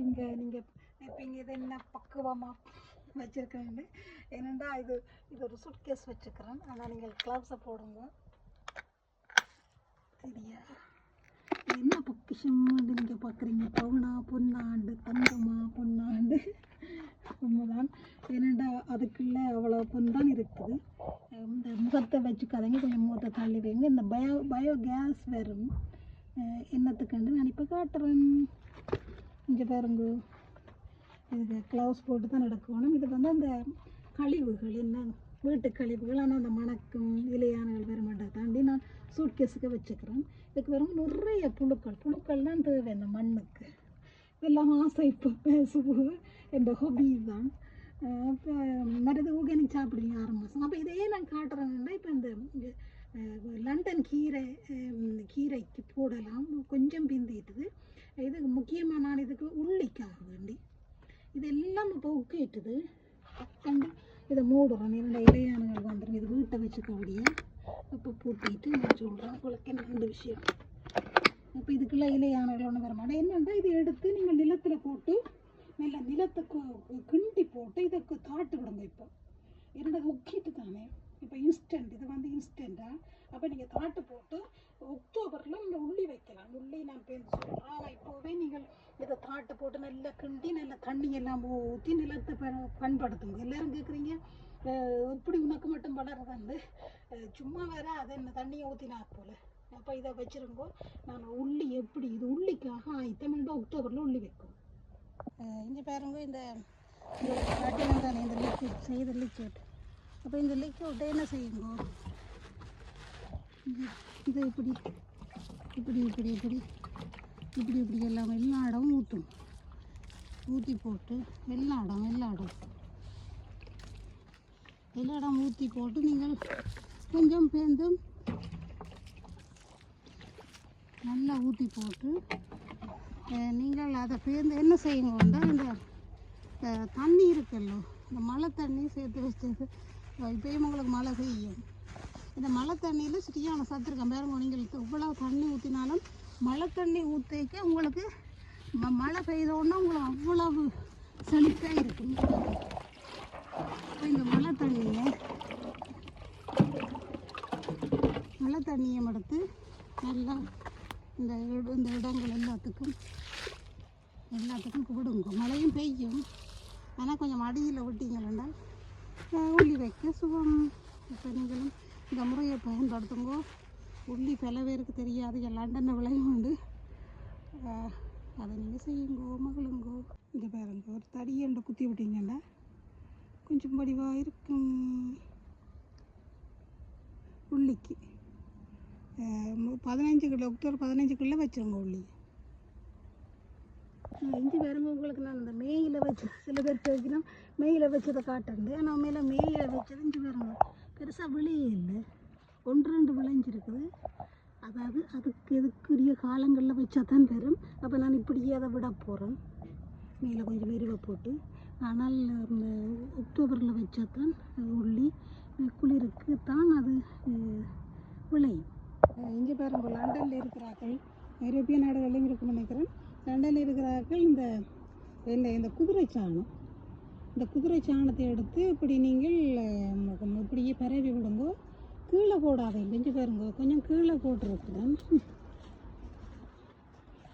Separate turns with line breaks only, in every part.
இங்கே நீங்கள் இப்போ இங்கே இது என்ன பக்குவமாக வச்சுருக்கேன். என்னென்னா இது ஒரு சூட்கேஸ் வச்சுக்கிறேன். ஆனால் நீங்கள் க்ளவுஸை போடுங்க. சரியா? என்ன பொக்கிஷம்னு நீங்கள் பார்க்குறீங்க? பவுனா பொன்னாண்டு, தங்கமா பொன்னாண்டு உண்மைதான். ஏன்னாண்டா அதுக்குள்ளே அவ்வளோ பொன் இருக்குது. இந்த முகத்தை வச்சுக்காதீங்க, கொஞ்சம் முகத்தை தள்ளி வைங்க. இந்த பயோ கேஸ் வரும். என்னத்துக்குண்டு நான் இப்போ காட்டுறேன். இங்கே பாருங்க, இதுக்கு க்ளவுஸ் போட்டு தான் எடுக்கணும். இது வந்து அந்த கழிவுகள், என்ன வீட்டு கழிவுகள், ஆனால் அந்த மணக்கும் இலையானகள் வர மாட்டேன் தாண்டி நான் சூட்கேஸுக்கு வச்சுக்கிறேன். இதுக்கு வரும் நிறைய புழுக்கள்லாம் தேவை இந்த மண்ணுக்கு. இதெல்லாம் ஆசை இப்போ பேசுவோம், என் ஹாபி தான். இப்போ மருந்து ஆர்கானிக் சாப்பிடுவீங்க 6 மாதம். அப்போ இதையே நான் காட்டுறேன்னா, இப்போ இந்த லண்டன் கீரைக்கு போடலாம். கொஞ்சம் பிந்திட்டுது. இதுக்கு முக்கியமாக நான் இதுக்கு உள்ளிக்காக வேண்டி இதெல்லாம் இப்போ உக்கிட்டுது கண்டு இதை மூடுறேன். என்னோட இலையானங்கள் வந்துடும். இது வீட்டை வச்சுக்கக்கூடிய இப்போ பூட்டிட்டு நான் சொல்கிறேன் உங்களுக்கு என்ன 2 விஷயம். இப்போ இதுக்குள்ள இலையானங்கள் ஒன்று வர மாட்டேன். என்னென்னா இது எடுத்து நீங்கள் நிலத்தில் போட்டு நல்லா நிலத்துக்கு கிண்டி போட்டு இதுக்கு தாட்டு விடுங்க. இப்போ என்னோட உக்கிட்டு தானே இப்போ இன்ஸ்டன்ட், இது வந்து இன்ஸ்டண்ட்டாக. அப்போ நீங்கள் தாட்டு போட்டு அக்டோபரில் நீங்கள் உள்ளி வைக்கலாம். உள்ளி நான் பேருந்து சொல்கிறேன். ஆனால் இப்போவே நீங்கள் இதை தாட்டு போட்டு நல்லா கிண்டி நல்லா தண்ணி எல்லாம் ஊற்றி நிலத்தை பண்படுத்துங்க. எல்லோரும் கேட்குறீங்க இப்படி உனக்கு மட்டும் வளருதுன்னு. சும்மா வேற அதை என்ன தண்ணியை ஊற்றினா போல். அப்போ இதை வச்சுருங்கோ. நான் உள்ளி எப்படி இது உள்ளிக்காக ஆயிரத்தமிழ் அக்டோபரில் உள்ளி வைக்கும். இங்கே பாருங்க, இந்த காட்டினம் தானே இந்த லிக்விட் செய்த லிக்விட். அப்போ இந்த லிக்விட்டை என்ன செய்யுங்க, இதை இப்படி இப்படி இப்படி இப்படி இப்படி இப்படி எல்லாம் எல்லா இடமும் ஊற்றும். ஊற்றி போட்டு எல்லா இடம் ஊற்றி போட்டு நீங்கள் கொஞ்சம் பேர்ந்தும் நல்லா ஊற்றி போட்டு நீங்கள் அதை பேர்ந்து என்ன செய்யுங்கன்னா, இந்த தண்ணி இருக்குல்ல, இந்த மழை தண்ணி சேர்த்து வச்சது. இப்போயும் உங்களுக்கு மழை பெய்யும். இந்த மழை தண்ணியில் சரியான சத்து இருக்கேன் பாருங்க. நீங்கள் இவ்வளோ தண்ணி ஊற்றினாலும் மழை தண்ணி ஊற்றிக்க உங்களுக்கு மழை பெய்தோன்னா உங்களுக்கு அவ்வளவு செழிப்பாக இருக்கும். இப்போ இந்த மழை தண்ணியை எடுத்து நல்லா இந்த இடங்கள் எல்லாத்துக்கும் விடுங்க. மழையும் பெய்யும், ஆனால் கொஞ்சம் அடியில் விட்டீங்கன்னா உள்ளி வைக்க சுகம். இப்போ நீங்களும் இந்த முறையை பயன்படுத்துங்கோ. உள்ளி பல பேருக்கு தெரியாது, லண்டனில் விளையும் உண்டு. அதை நீங்கள் செய்யுங்கோ, மகளுங்கோ. இங்கே பாருங்க, ஒரு தடியண்டை குத்தி விட்டீங்கன்னா கொஞ்சம் வடிவாக இருக்கும். உள்ளிக்கு 15 கிலோ, அக்டோபர் 15 வச்சுருங்க உள்ளி. இஞ்சி பாருங்க, உங்களுக்கு நான் இந்த மேயில் வச்சு சில பேர் வைக்கணும், மேயில் வச்சதை காட்டுறது. ஆனால் மேலே மேயில் வச்சது இஞ்சி பாருங்க பெருசாக விளையே இல்லை, 1-2 விளைஞ்சிருக்குது. அதாவது அதுக்கு எதுக்குரிய காலங்களில் வச்சா தான் வரும். அப்போ நான் இப்படியே அதை விட போகிறேன், மேலே கொஞ்சம் வெறுவை போட்டு. ஆனால் இந்த அக்டோபரில் வச்சா தான் உள்ளி குளிருக்கு தான் அது விளையும். இங்கே பாருங்கள், லண்டனில் இருக்கிறார்கள், ஐரோப்பிய நாடுகளிலும் இருக்குன்னு நினைக்கிறேன். லண்டனில் இருக்கிறார்கள் இந்த குதிரை சாணம், இந்த குதிரை சாணத்தை எடுத்து இப்படி நீங்கள் இப்படியே பரவி விடுங்க. கீழே போடாதே, இங்கே பாருங்க கொஞ்சம் கீழே போட்டுருக்குறேன்.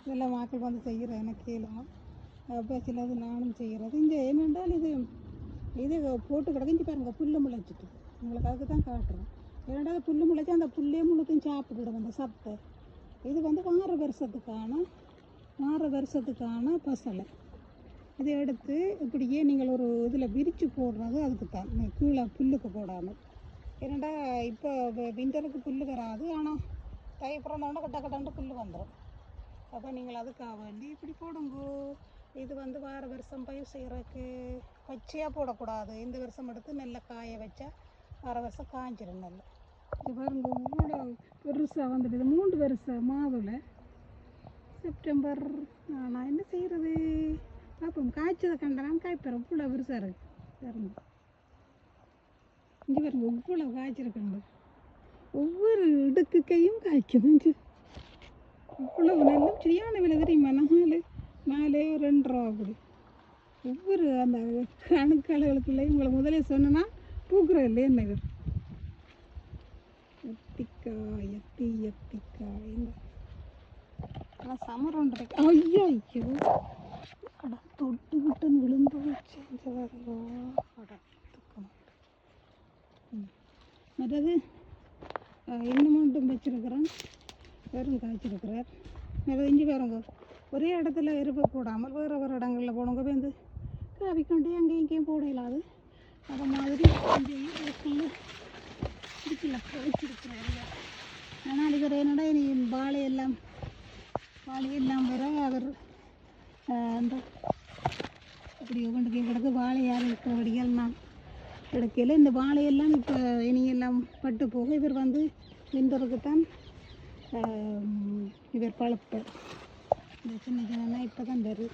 இதெல்லாம் மக்கள் வந்து செய்கிறேன் எனக்கு கேளுங்க. அப்போ சிலது நானும் செய்கிறது. இங்கே என்னென்றால் இது போட்டு கிடக்கு. இங்கே பாருங்க புல்லு முளைச்சிட்டு, உங்களுக்கு அதுக்கு தான் காட்டுறேன். ஏன்னாடா புல்லு முளைச்சி அந்த புல்லே முழுத்தையும் சாப்பிட்டுடும் அந்த சத்தை. இது வந்து 6 வருஷத்துக்கான பசலை. இதை எடுத்து இப்படியே நீங்கள் ஒரு இதில் விரித்து போடுறது அதுக்கு தான், கீழே புல்லுக்கு போடாமல். ஏன்னாடா இப்போ விண்டருக்கு புல் வராது, ஆனால் தை பிறந்தோடனே கட்டாண்டு புல் வந்துடும். அப்போ நீங்கள் அதுக்காக வேண்டி இப்படி போடுங்கோ. இது வந்து வார வருஷம் பயிர் செய்கிறதுக்கு பச்சையாக போடக்கூடாது. இந்த வருஷம் எடுத்து நெல்லை காய வச்சா வார வருஷம் காய்ஞ்சிடும் நெல். இது பாருங்க இவ்வளோ பெருசாக வந்துடுது. 3 வருஷம் மாவில் செப்டம்பர். நான் என்ன செய்கிறது, அப்போ காய்ச்சதை கண்டலாம் காய்ப்பேன். இவ்வளோ பெருசாக இருக்குது பாருங்க. இங்கே பாருங்க இவ்வளோ காய்ச்சிருக்குண்டு, ஒவ்வொரு இடுக்கையும் காய்க்குது. இவ்வளோ நல்ல சரியான விலை தெரியுமா? 4 மேலே 2 ரூபா அப்படி ஒவ்வொரு அந்த கணுக்களுக்குள்ளே உங்களை முதலே சொன்னேன்னா பூக்குற இல்லையே என்ன இது எத்திக்காய் எத்திக்காய் இந்த ஆனால் சமர் ஒன்று ஐயோ ஐயோ அட தொட்டு விட்டுன்னு விழுந்து வச்சு மற்றது இன்னும் மட்டும் வச்சிருக்கிறேன் வெறும் காய்ச்சிருக்கிறார் மற்றது இஞ்சி வேறுங்க ஒரே இடத்துல இருக்கக்கூடாமல் வேறு வேறு இடங்களில் போனவங்க வந்து காவிக்கொண்டே அங்கேயும் இங்கேயும் போடலாது அதை மாதிரி இங்கேயும் இதுக்குள்ள வச்சிருக்கிறாரு ஆனால் இவர் என்னடா இனி வாழையெல்லாம் வர அவர் அந்த அப்படி ஒவ்வொன்றுக்கு கிடக்கு வாழையால் இருக்கிறபடியால் நான் கிடைக்கல இந்த வாழையெல்லாம் இப்போ இனியெல்லாம் பட்டு போக இவர் வந்து விண்டருக்குத்தான் இவர் பழப்பார் இந்த சின்ன சின்ன இப்போ தான் வருது